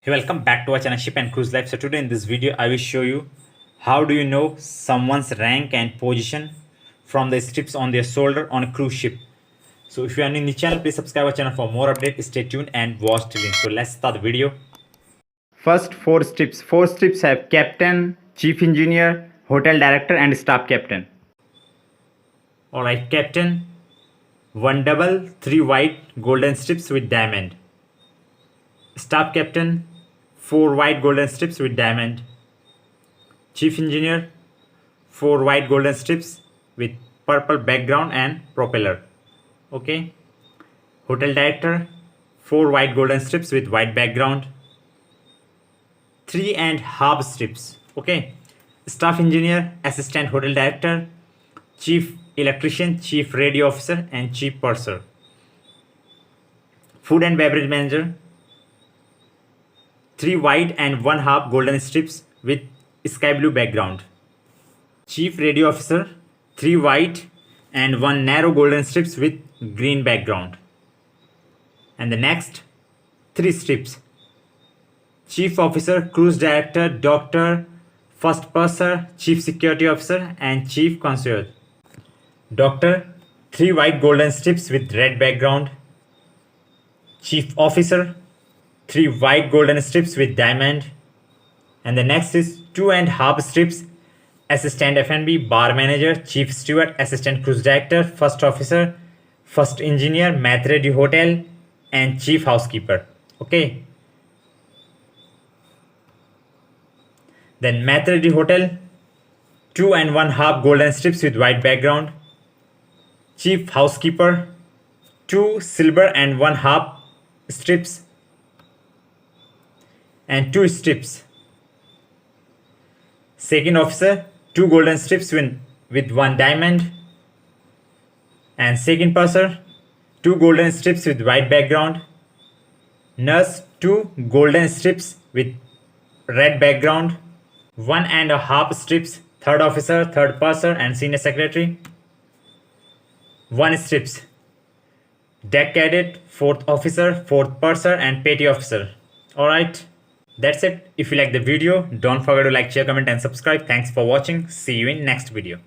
Hey, welcome back to our channel Ship and Cruise Life. So today in this video I will show you how do you know someone's rank and position from the strips on their shoulder on a cruise ship. So if you are new in the channel, please subscribe our channel for more updates. Stay tuned and watch till end. So let's start the video. First, four strips. Four strips have captain, chief engineer, hotel director and staff captain. Alright, captain, one double, three white golden strips with diamond. Staff captain, 4 white golden strips with diamond. Chief engineer, 4 white golden strips with purple background and propeller. Okay. Hotel director, 4 white golden strips with white background. 3.5 strips. Okay. Staff engineer, assistant hotel director, chief electrician, chief radio officer and chief purser. Food and beverage manager, 3 white and 1/2 golden strips with sky blue background. Chief radio officer, 3 white and 1 narrow golden strips with green background. And the next 3 strips. Chief officer, cruise director, doctor, first purser, chief security officer and chief concierge. Doctor, 3 white golden strips with red background. Chief officer, 3 white golden strips with diamond. And the next is 2.5 strips. Assistant F&B, bar manager, chief steward, assistant cruise director, first officer, first engineer, math ready hotel and chief housekeeper. Okay. Then math ready hotel, 2.5 golden strips with white background. Chief housekeeper, 2 silver and 1/2 strips and 2 strips. Second officer, 2 golden strips with 1 diamond. And second purser, 2 golden strips with white background. Nurse, 2 golden strips with red background. 1.5 strips. Third officer, third purser and senior secretary. 1 strips. Deck cadet, 4th officer, 4th purser and petty officer. Alright. That's it. If you like the video, don't forget to like, share, comment and subscribe. Thanks for watching. See you in next video.